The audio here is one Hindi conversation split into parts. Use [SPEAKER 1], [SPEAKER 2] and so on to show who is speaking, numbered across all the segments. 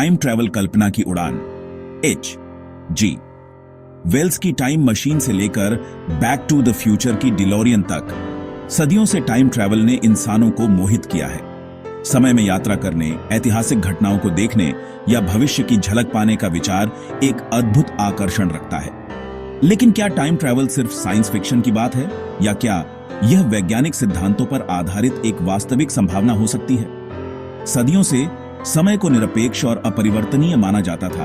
[SPEAKER 1] टाइम ट्रैवल कल्पना की उड़ान। एच जी वेल्स की टाइम मशीन से लेकर बैक टू द फ्यूचर की डिलोरियन तक सदियों से टाइम ट्रैवल ने इंसानों को मोहित किया है। समय में यात्रा करने, ऐतिहासिक घटनाओं को देखने या भविष्य की झलक पाने का विचार एक अद्भुत आकर्षण रखता है। लेकिन क्या टाइम ट्रैवल सिर्फ साइंस फिक्शन की बात है, या क्या यह वैज्ञानिक सिद्धांतों पर आधारित एक वास्तविक संभावना हो सकती है? सदियों से समय को निरपेक्ष और अपरिवर्तनीय माना जाता था,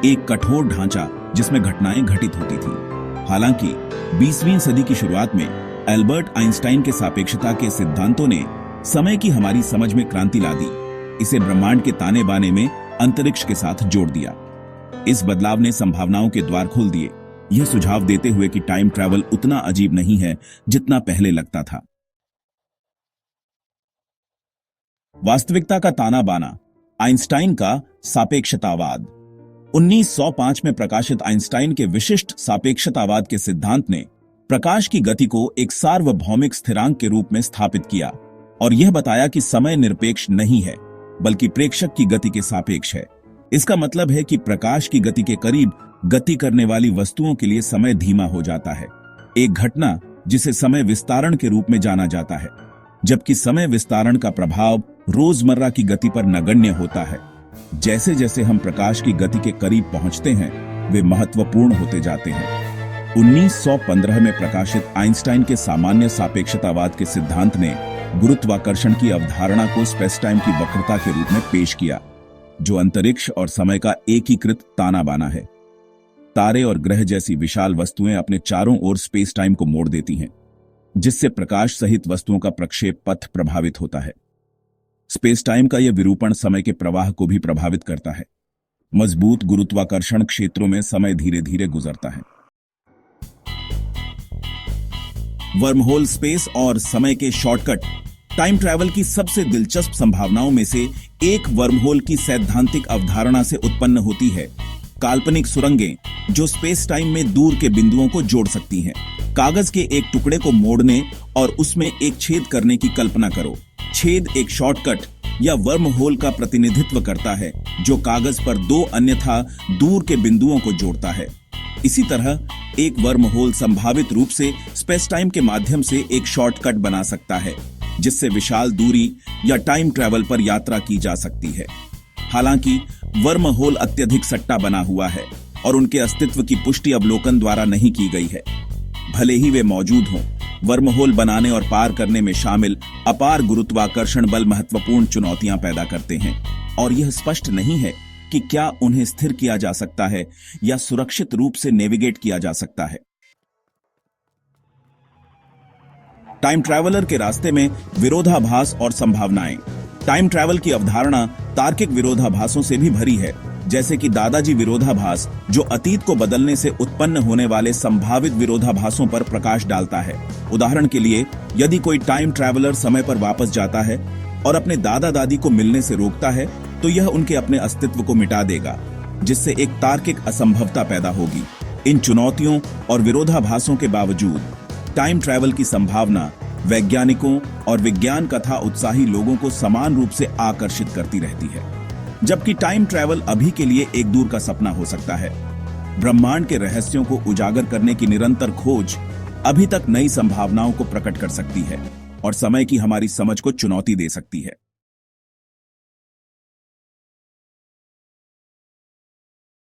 [SPEAKER 1] एक कठोर ढांचा जिसमें घटनाएं घटित होती थी। हालांकि 20वीं सदी की शुरुआत में एल्बर्ट आइंस्टाइन के सापेक्षता के सिद्धांतों ने समय की हमारी समझ में क्रांति ला दी। इसे ब्रह्मांड के ताने बाने में अंतरिक्ष के साथ जोड़ दिया। इस बदलाव ने संभावनाओं के द्वार खोल दिए, यह सुझाव देते हुए कि टाइम ट्रैवल उतना अजीब नहीं है जितना पहले लगता था। वास्तविकता का ताना बाना, आइंस्टाइन का सापेक्षतावाद। 1905 में प्रकाशित आइंस्टाइन के विशिष्ट सापेक्षतावाद के सिद्धांत ने प्रकाश की गति को एक सार्वभौमिक स्थिरांक के रूप में स्थापित किया और यह बताया कि समय निरपेक्ष नहीं है बल्कि प्रेक्षक की गति के सापेक्ष है। इसका मतलब है कि प्रकाश की गति के करीब गति करने वाली वस्तुओं के लिए समय धीमा हो जाता है, एक घटना जिसे समय विस्तारण के रूप में जाना जाता है, जबकि समय विस्तारण का प्रभाव रोजमर्रा की गति पर नगण्य होता है। जैसे जैसे हम प्रकाश की गति के करीब पहुंचते हैं, वे महत्वपूर्ण होते जाते हैं। 1915 में प्रकाशित आइंस्टाइन के सामान्य सापेक्षतावाद के सिद्धांत ने गुरुत्वाकर्षण की अवधारणा को स्पेस टाइम की वक्रता के रूप में पेश किया, जो अंतरिक्ष और समय का एकीकृत ताना बाना है। तारे और ग्रह जैसी विशाल वस्तुएं अपने चारों ओर स्पेस टाइम को मोड़ देती हैं, जिससे प्रकाश सहित वस्तुओं का प्रक्षेप पथ प्रभावित होता है। स्पेस टाइम का यह विरूपण समय के प्रवाह को भी प्रभावित करता है। मजबूत गुरुत्वाकर्षण क्षेत्रों में समय धीरे धीरे गुजरता है। वर्महोल, स्पेस और समय के शॉर्टकट। टाइम ट्रैवल की सबसे दिलचस्प संभावनाओं में से एक वर्महोल की सैद्धांतिक अवधारणा से उत्पन्न होती है। काल्पनिक सुरंगें जो स्पेस टाइम में दूर के बिंदुओं को जोड़ सकती हैं। कागज के एक टुकड़े को मोड़ने और उसमें एक छेद करने की कल्पना करो। छेद एक शॉर्टकट या वर्म होल का प्रतिनिधित्व करता है, जो कागज पर दो अन्यथा दूर के बिंदुओं को जोड़ता है। इसी तरह एक वर्म होल संभावित रूप से स्पेस टाइम के माध्यम से एक शॉर्टकट बना सकता है, जिससे विशाल दूरी या टाइम ट्रैवल पर यात्रा की जा सकती है। हालांकि वर्म होल अत्यधिक सट्टा बना हुआ है और उनके अस्तित्व की पुष्टि अवलोकन द्वारा नहीं की गई है। भले ही वे मौजूद हों, वर्महोल बनाने और पार करने में शामिल अपार गुरुत्वाकर्षण बल महत्वपूर्ण चुनौतियां पैदा करते हैं और यह स्पष्ट नहीं है कि क्या उन्हें स्थिर किया जा सकता है या सुरक्षित रूप से नेविगेट किया जा सकता है। टाइम ट्रैवलर के रास्ते में विरोधाभास और संभावनाएं। टाइम ट्रैवल की अवधारणा तार्किक विरोधाभासों से भी भरी है, जैसे कि दादाजी विरोधाभास, जो अतीत को बदलने से उत्पन्न होने वाले संभावित विरोधाभासों पर प्रकाश डालता है। उदाहरण के लिए, यदि कोई टाइम ट्रैवलर समय पर वापस जाता है और अपने दादा दादी को मिलने से रोकता है, तो यह उनके अपने अस्तित्व को मिटा देगा, जिससे एक तार्किक असंभवता पैदा होगी। इन चुनौतियों और विरोधाभासों के बावजूद टाइम ट्रैवल की संभावना वैज्ञानिकों और विज्ञान कथा उत्साही लोगों को समान रूप से आकर्षित करती रहती है। जबकि टाइम ट्रैवल अभी के लिए एक दूर का सपना हो सकता है, ब्रह्मांड के रहस्यों को उजागर करने की निरंतर खोज अभी तक नई संभावनाओं को प्रकट कर सकती है और समय की हमारी समझ को चुनौती दे सकती है।